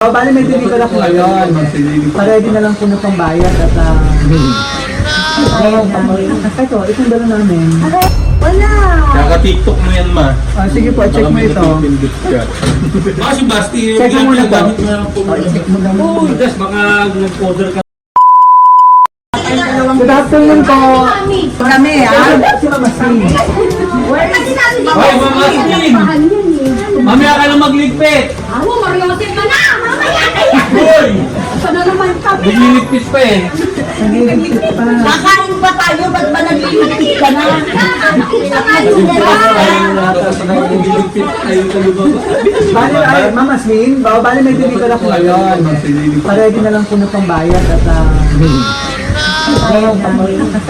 Bali may deliver ako ngayon. Ready na lang po na pang bayad at ito, itong dala namin. Wala! Kaka-TikTok mo yan, ma. Sige po, check mo ito. Baka si Basti, Check mo muna ba? Check mo na. Uy, das baka nag-order ka. Good afternoon po. Kami Si Mama Sing. Wala sinabi dito. Hoy, Mama Sing! Mamaya ka lang magligpit! Ako, Mariosip ka na! Mamaya na yan! Uy! Sana naman kami. Nagliligpit pa eh. Kakain ba tayo? Ba't ba naglilitis ka na? Kakain ka Bali, Mama Sing, bali may deliver ako ngayon. Ready na lang po na pang bayad at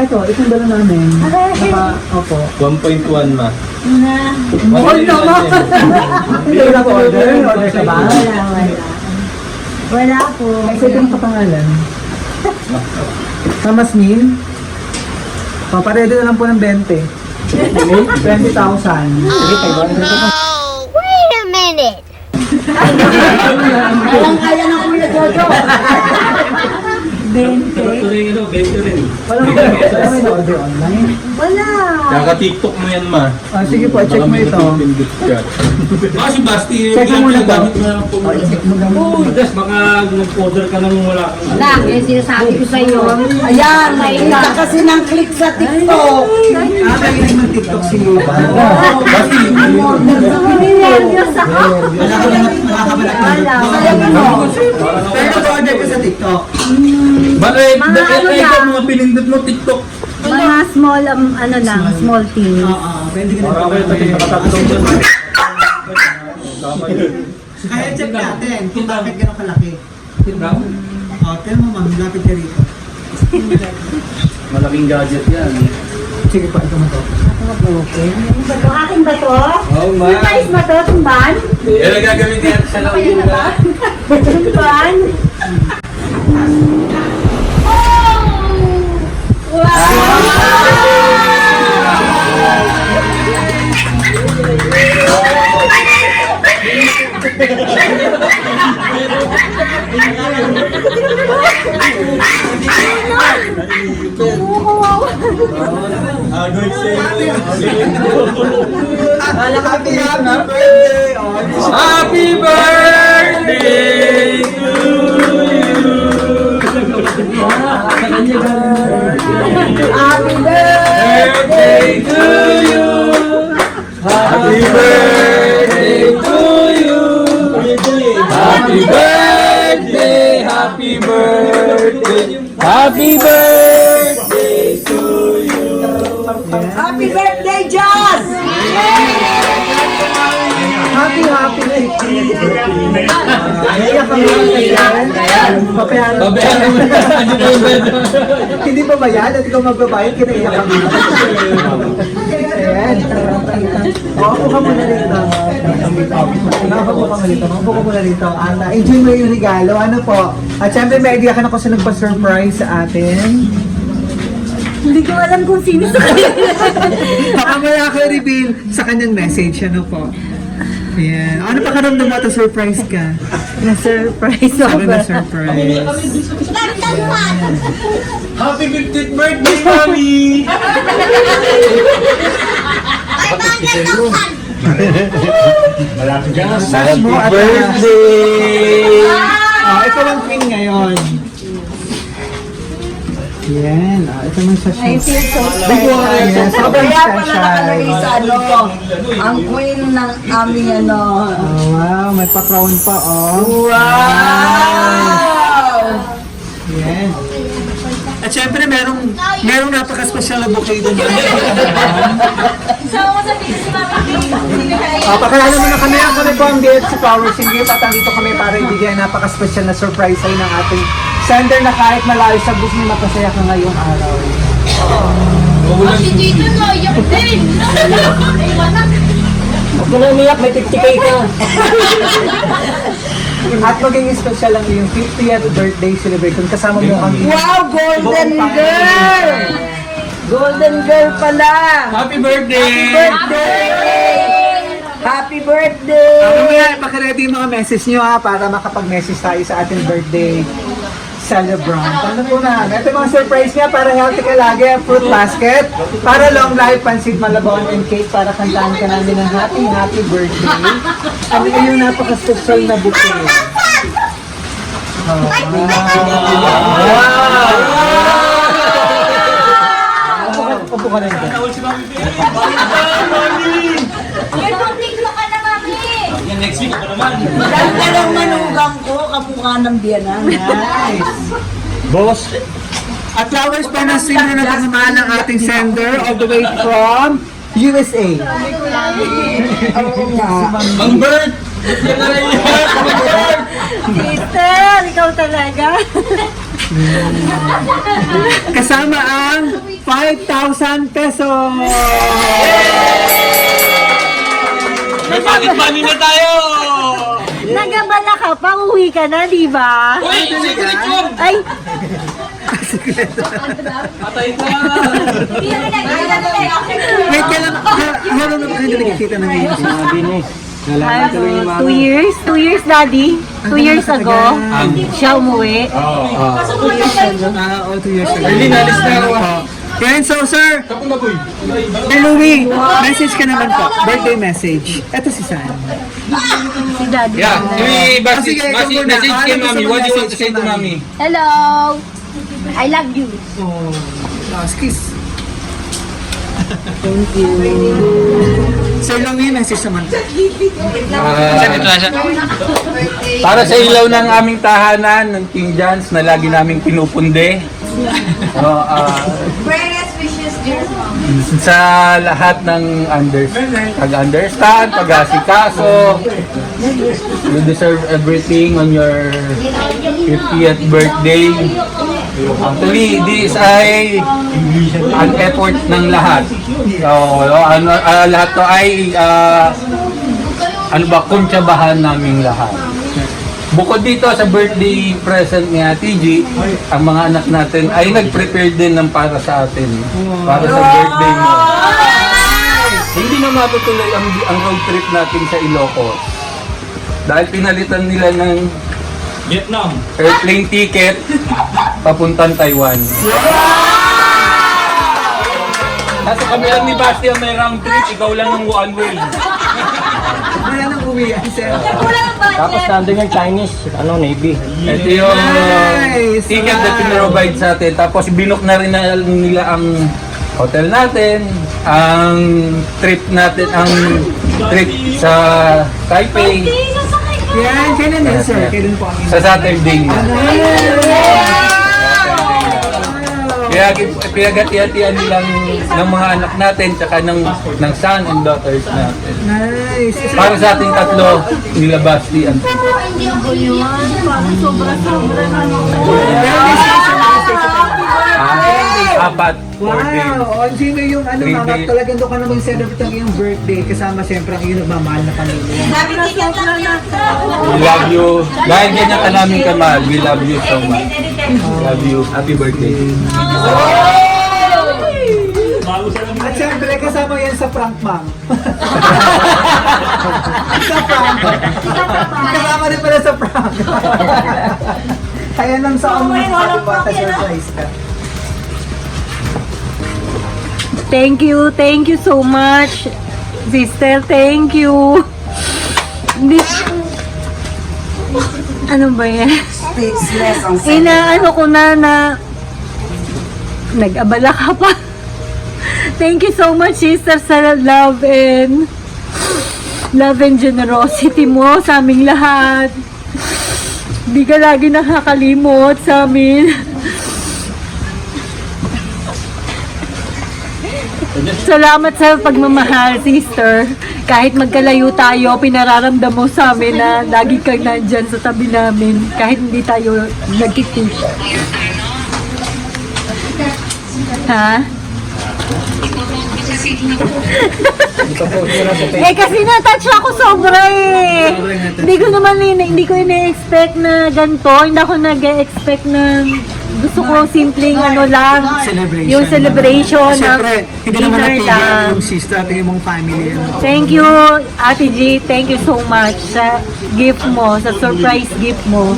ito, itong dala namin. Opo. 1.1, ma. Mahal naman! Hindi wala ko order. Order ka ba? Wala po. Kasi ito ang kapangalan. Mama Sing, paparedy na lang po ng 20. 20,000. Sige, tayo. Wait a minute. Alang-alang ang Kuya Jojo. 20. Ito rin, 20 rin. Walang order online. Wala. Kaka-TikTok mo yan, ma. Sige po, check mo ito. Baka si Basti, Check mo muna ba? Check mo na. Uy, das baka nag-order ka nang wala kang... Wala, yung sinasabi ko sa iyo. Ayan, nakita kasi ng click sa TikTok. Mahilig ng TikTok si Basti, Nervyos ako. Wala ko lang nakakabalak ng Pero order ko sa TikTok. bakit? Mga Bakit ano ikaw lang. mga pinindot mo TikTok? Mga small, ano lang, small teams. Oo, pwede ka Para kayo tayo nakatatlong dyan. Kaya check natin kung bakit gano'ng kalaki. Tindaw? Tell mo ma'am, lapit ka rito. Malaking gadget yan. Sige po, ito mo to. Akin ba to? Oo, ma. Price ba to? Tumban? Yan ang gagawin niya sa Kaya na ba? Tumban? Good sale. Happy birthday! Happy birthday to Happy birthday! birthday to you. Happy birthday to you. Happy birthday, happy birthday, happy birthday to you. Happy birthday, Jazz! Happy 50th birthday! Naiyak ka ba? Papayaran. Babayaran mo na. Hindi ba bayad? At ikaw magbabayad, kinaiyak ka ba? Ayan. Makapo ka muna rito. Makapo ka muna rito. Makapo ka muna rito. Enjoy mo yung regalo. Ano po? At syempre may idea ka na kung saan nagpa-surprise sa atin. Hindi ko alam kung sino sa Baka maya ka reveal sa kanyang message. Ano po? Ayan. Ano pa karamdam mo ito? Surprise ka? Na-surprise Sabi na surprise. Happy 50th birthday, Mami! Massage mo at birthday! ito lang queen ngayon. Yan. Ito lang sa I show. feel so Yes, sobrang Kaya pala special. nakalagay sa ano, ang queen ng aming ano. Oh, wow, may pa-crown pa, oh. Wow! Yan. At syempre, merong napaka-special na bouquet doon. Pakilala mo na kami. Ang kami po ang DFC Power Singer. At andito kami para ibigay ang napaka-special na surprise sa'yo ng ating sender na kahit malayo sa gusto niyo mapasaya ka ngayong araw. Si Tito na, yak din. Huwag mo na umiyak, may 50k ka. At maging special ang iyong 50th birthday celebration. Kasama mo ang Wow, golden girl! Golden girl pala! Happy birthday! Birthday! Happy birthday! Mamaya, pakiready yung mga message nyo ha, para makapag-message tayo sa ating birthday celebrant. Ano po na? Ito yung mga surprise niya para healthy ka lagi. Fruit basket. Para long life, pansit malabon and cake para kantaan ka namin ng happy birthday. Ano yung napaka-social na bouquet. Upo ka na dyan. Yan ang tiklo ka na, mami. Yan next week ako naman. Ganda ng manugang ko, kapukha ng biyanan. Nice. Boss. At flowers pa na sino na pagmamahal ng ating sender all the way from USA. Oo nga. Mang Bert! Yan na rin yan! Mang Bert! Sister, ikaw talaga. Kasama ang 5,000 pesos! May pocket money na tayo! Nagabala ka pa, uwi ka na, di ba? Uy! Secret yun! Ay, Patay ka! Wait, kailan na ba kayo nakikita ng ngayon? Sinabi ni. Nalaman kami ni Mama. 2 years? 2 years, Daddy? 2 years ago, siya umuwi. Oo. 2 years ago. 2 years ago. Early na, alis na ako. Yan, so sir, Kapag na boy. Sir Louie, message ka naman po. Birthday message. Ito si San. Si Daddy. Yeah, Ah, sige, ikaw muna. message kay Ano Mami. gusto What do you want mong to say to message kay Mami? Hello. I love you. Oh, last kiss. Sir Louie, message naman po. Para sa ilaw ng aming tahanan, ng King John's na lagi naming pinupunde. Greatest wishes, dear mom. Sa lahat ng pag-understand, pag-asikaso, you deserve everything on your 50th birthday. Actually, this ay an effort ng lahat. So, lahat to ay kuntsabahan naming lahat. Bukod dito sa birthday present ni Ate G, ang mga anak natin ay nag-prepare din ng para sa atin. Para sa birthday mo. Hindi na matutuloy ang road trip natin sa Ilocos. Dahil pinalitan nila ng Vietnam. airplane ticket papuntang Taiwan. Nasa kami lang ni Basti ang may round trip, ikaw lang ang one way. Wala nang uwian, sir. Tapos nandun yung Chinese, Navy. Ito yung Nice! ticket na pinrovide sa atin. Tapos binook na rin nila ang hotel natin, ang trip sa Taipei, Yan, kailan na, sir? Kailan po ang sa Saturday na. Kaya pinagati-hatian nilang ng mga anak natin tsaka ng son and daughters natin. Nice! Para sa ating tatlo, nila Basti ang apat, 4 days. Wow! On sino yung ano, 3 mama, days. talagang doon ka na mag-celebrate ang iyong birthday kasama siyempre ang iyong nagmamahal na pamilya. We love you. Dahil ganyan ka namin kamahal, we love you so much. Love you. Happy birthday. At siyempre, kasama yan sa prank, ma'am. Sa prank. Kasama rin pala sa prank. Kaya nang sa mo, surprise ka. Thank you so much. Sister, thank you. Hindi, ano ba yan? Speechless ang Inaano ko na nag-abala ka pa. Thank you so much, sister, sa love and generosity mo sa aming lahat. Hindi ka lagi nakakalimot sa amin. Salamat sa pagmamahal, sister. Kahit magkalayo tayo, pinararamdam mo sa amin na lagi kang nandyan sa tabi namin. Kahit hindi tayo nagkikish. Ha? Kasi na-touch ako sobra eh. Hindi ko ina-expect na ganito. Hindi ako nag-expect na gusto ko simpleng ano lang, Celebration. yung celebration ng Siyempre, hindi naman dinner natigil lang. yung sister at yung mong family. Ano. Thank you, Ate G. Thank you so much sa gift mo, sa surprise gift mo.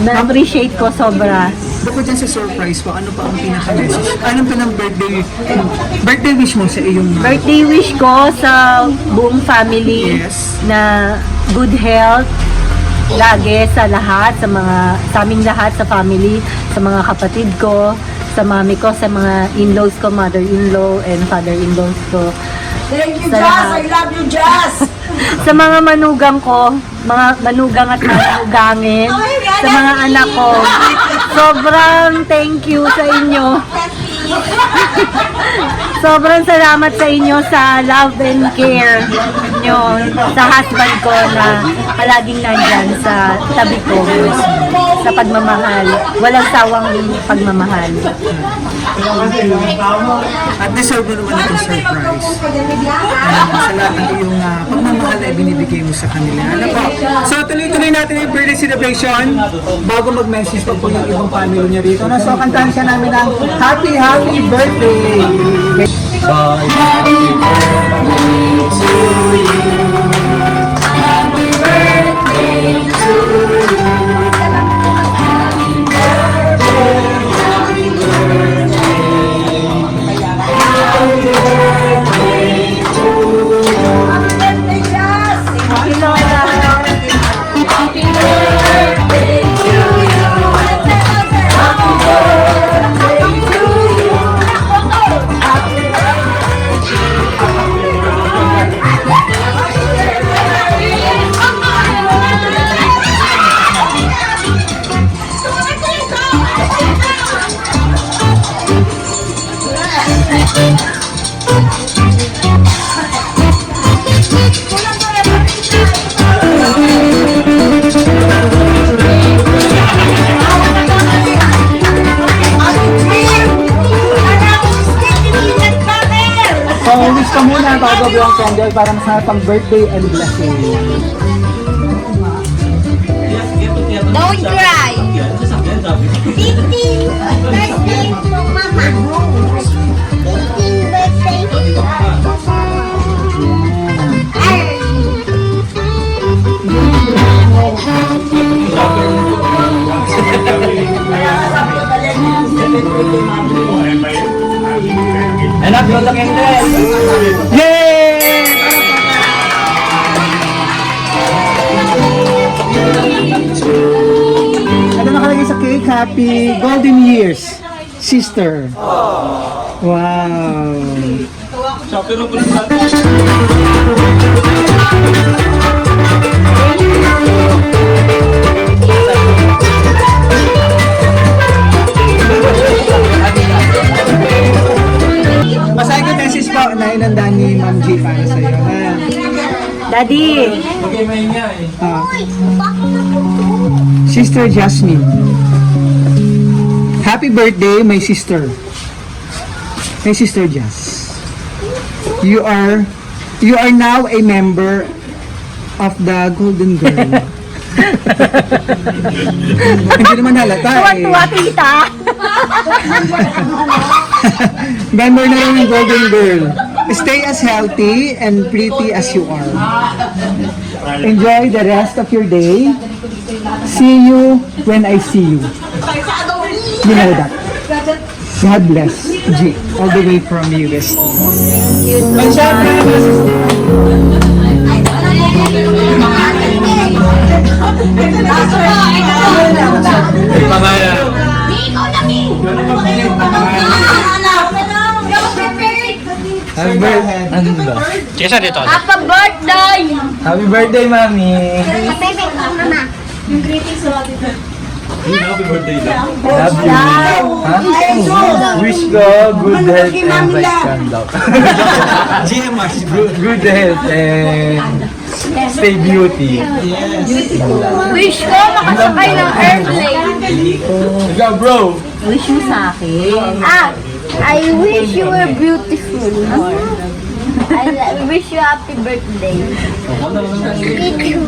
Na-appreciate ko sobra. Bukod dyan sa surprise po, ano pa ang pinaka-message? Anong pinang birthday wish mo sa iyong Birthday wish ko sa buong family Yes. na good health lagi sa lahat, sa aming lahat, sa family, sa mga kapatid ko, sa mami ko, sa mga in-laws ko, mother-in-law and father-in-laws ko. Thank you, Sa Jazz! lahat. I love you, Jazz! Sa mga manugang ko, mga manugang at manugangin, sa mga anak ko, sobrang thank you sa inyo. Sobrang salamat sa inyo sa love and care nyo sa husband ko na palaging nandyan sa tabi ko sa pagmamahal. Walang sawang pagmamahal. At deserve mo naman itong surprise. Sa lahat ng iyong pagmamahal na ibinibigay mo sa kanila. Ano po? So tuloy-tuloy natin yung birthday celebration bago mag-message pa po yung ibang family niya rito. No? So kantahan siya namin ng Happy Happy Birthday! So, wish ka muna bago buwang candle para masarap ang birthday and blessing. Don't cry. 15 birthday mo, mama. 15 birthday. Anak, blow the candle! Yay! Ano nakalagay sa cake? Happy Golden Years, sister. Wow. Basahin ko yung message po na inandaan ni Ma'am G para sa iyo. Daddy, Sister Jasmine. Happy birthday, my sister. My sister Jas. You are now a member of the Golden Girl. Hindi naman halata eh. tuwa-tuwa tita. Member na rin ng Golden Girl. Stay as healthy and pretty as you are. Enjoy the rest of your day. See you when I see you. You know that. God bless. G. All the way from US. And syempre, May pangalan. Ikaw lang eh. happy birthday. Happy birthday! Happy birthday, Mami. Happy birthday, mama. Love you. Wish ko good health and scandal. GMS. Good health and stay beauty. Wish ko makasakay ng airplane. Ikaw bro. Wish mo sa akin. I wish you were beautiful. I wish you happy birthday. Thank you.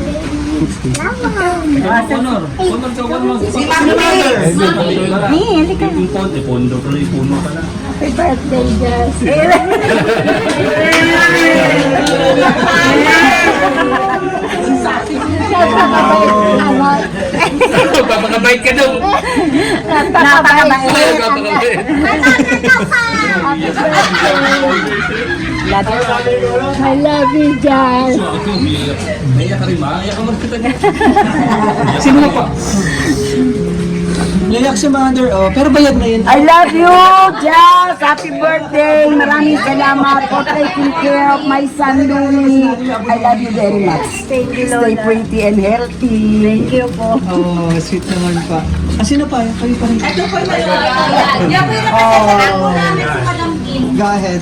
Honor. Honor ka, honor. Halika. Pondo pala, ipuno pala. Happy birthday, Jess. Papakabait ka daw. Napakabait. Papakabait. I love you, Jess. Naiyak ka rin ba? Naiyak ka magkita niya. Sino mo pa? Layak si Mother, oh. Pero bayad na yun. I love you, Jess. Happy birthday. Maraming salamat for taking care of my son, Louie. I love you very much. Thank you, Lola. Stay pretty and healthy. Thank you po. Oh, sweet naman pa. Sino pa? Kayo pa rin. Go ahead.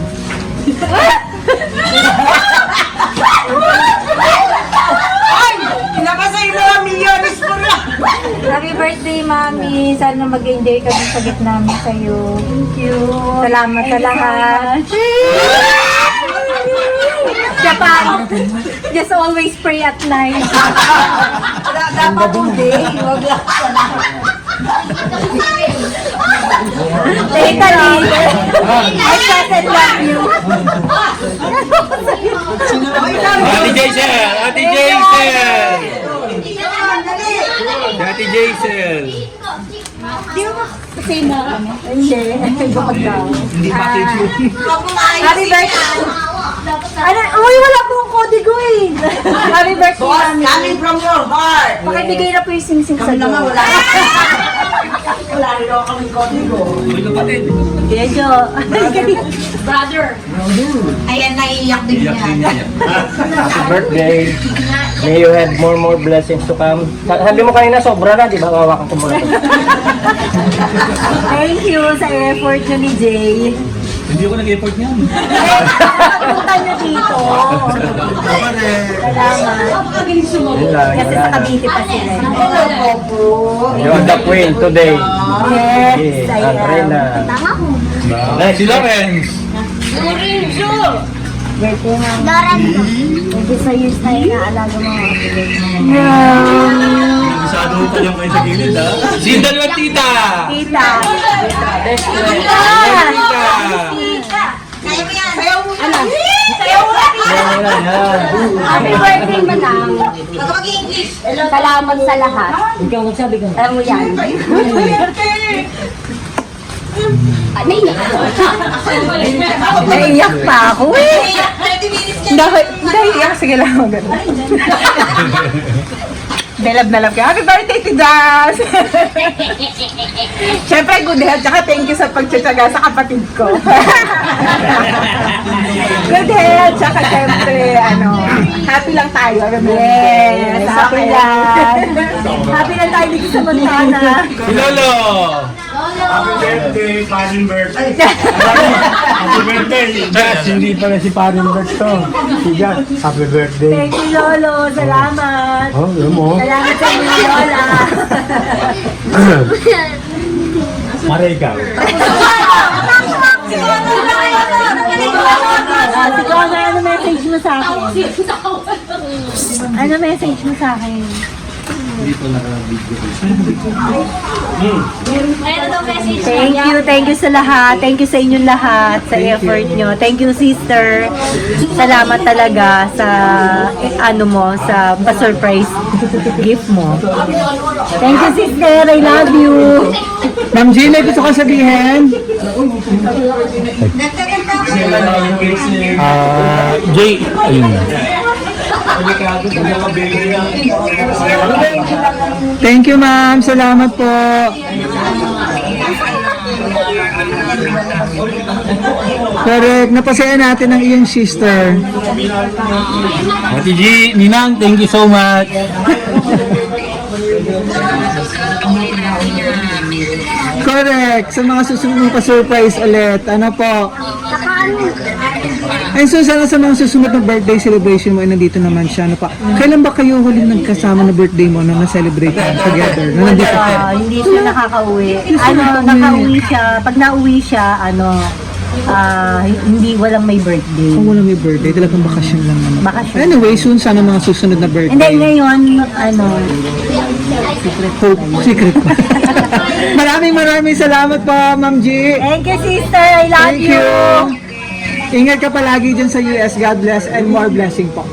Happy birthday, Mami. Sana mag-enjoy ka din sa gift namin sa'yo. Thank you. Salamat sa lahat. Japan. Just always pray at night. Dapat hindi. Huwag lang. Take a lead. I said love you. Ate Jaisel! Ate Jaisel! Ate Jaisel! Kasi na ano? Hindi. Bukod daw. Hindi package mo. Happy birthday. Ano? Uy, wala po ang kodigo eh. Happy birthday, Mami. Coming from your heart. Pakibigay na po yung sing-sing sa Naman door. wala. Wala rin ako kaming kodigo. May kapatid. Medyo. Brother. Ayan, naiiyak din Iyak din niya. niya. Happy birthday. May you have more blessings to come. Sabi mo kanina sobra na, di ba? Hawakan ko muna. Thank you sa effort nyo ni Jay. Hindi ako nag-effort niyan. Punta nyo dito. Salamat. Yun lang, Kasi wala sa na. Cavite pa sila. You're the queen today. Yes, I Andrena. am. Si Lawrence! Birthday nga. Maybe sa years na inaalaga mo. Masyado pa yung kayo sa gilid, ha? Si dalawang tita! Tita. Tita! Kaya mo yan. Sayaw mo yan. Happy birthday, Manang. Huwag ka mag-English. Salamat sa lahat. Ikaw magsabi ka. Alam mo yan. Naiyak pa ako eh. 30 minutes yan. Naiyak. Sige lang ako ganun. Love na love ka. Happy birthday to Jazz! Siyempre, good health. Tsaka thank you sa pagtsatsaga sa kapatid ko. Good health. Tsaka siyempre, happy lang tayo. Yes, happy lang. Happy lang tayo dito sa Montana. Si Lolo! Birthday, Parin birthday. Happy birthday. Jazz, hindi pala si Parin Bert to. Si Jazz, happy birthday. Thank you, Lolo. Salamat. Oh, yun mo. Salamat sa inyo, Lola. Para ikaw. Si Kona, ano message mo sa akin? Ano message mo sa akin? Mayroon daw message. Thank you sa lahat. Thank you sa inyong lahat, sa effort nyo. Thank you, sister. Salamat talaga sa, sa pa-surprise gift mo. Thank you, sister. I love you. Ma'am G, may gusto kang sabihin? Jay, ayun. Thank you, ma'am. Salamat po. Correct. Napasaya natin ang iyong sister. Ate G, Ninang, thank you so much. Correct. Sa mga susunod mong pa-surprise ulit. Ano po? Ay, so sana sa mga susunod na birthday celebration mo ay nandito naman siya. Ano pa? Kailan ba kayo huling nagkasama na birthday mo na na-celebrate together? Na nandito ka? Hindi siya nakakauwi. Nakauwi siya. Pag nauwi siya, hindi walang may birthday. Kung wala may birthday, talagang bakasyon lang naman. Bakasyon. Anyway, soon sana mga susunod na birthday. Hindi, ngayon, Secret pa. maraming salamat po, Ma'am G. Thank you, sister. I love Thank you. Ingat ka palagi dyan sa US. God bless and more blessing po.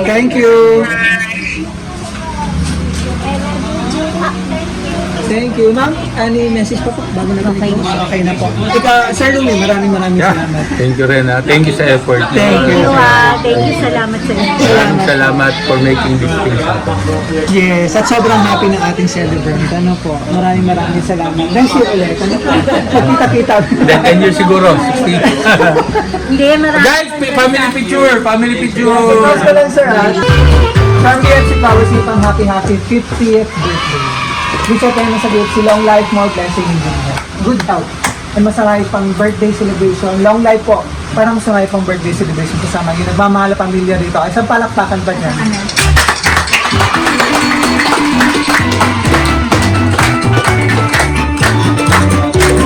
Thank you. Thank you, ma'am. Any message pa po? Bago na Okay. Okay na po. Ika, Sir Lumi, maraming Yeah. salamat. Thank you rin. Thank you sa effort. Thank you. Thank you. Salamat sa inyo. Maraming salamat for making this thing happen. Yes, at sobrang happy ng ating celebrant. Ano po? Maraming salamat. Next year ulit. Ano po? Pagkita-kita. Then 10 years siguro, 60. Hindi, marami. Guys, family picture, family picture. Pause ko lang, sir, ha? From BFC Powers, ipang happy 50th birthday. Wish ko tayo sa BFC, long life, more blessing, and good health. And masarap pang birthday celebration. Long life po. Parang masarap pang birthday celebration kasama yung nagmamahal na pamilya rito. Isang palakpakan pa niyan.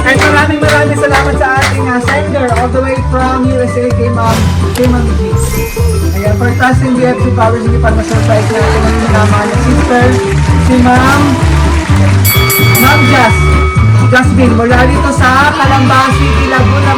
And maraming salamat sa ating sender all the way from USA kay Ma'am G. Ayan, for trusting BFC Powers, hindi pa ma-surprise natin ang minamahal na sister, si Ma'am Jasmine, mula dito sa Calamba City, Laguna.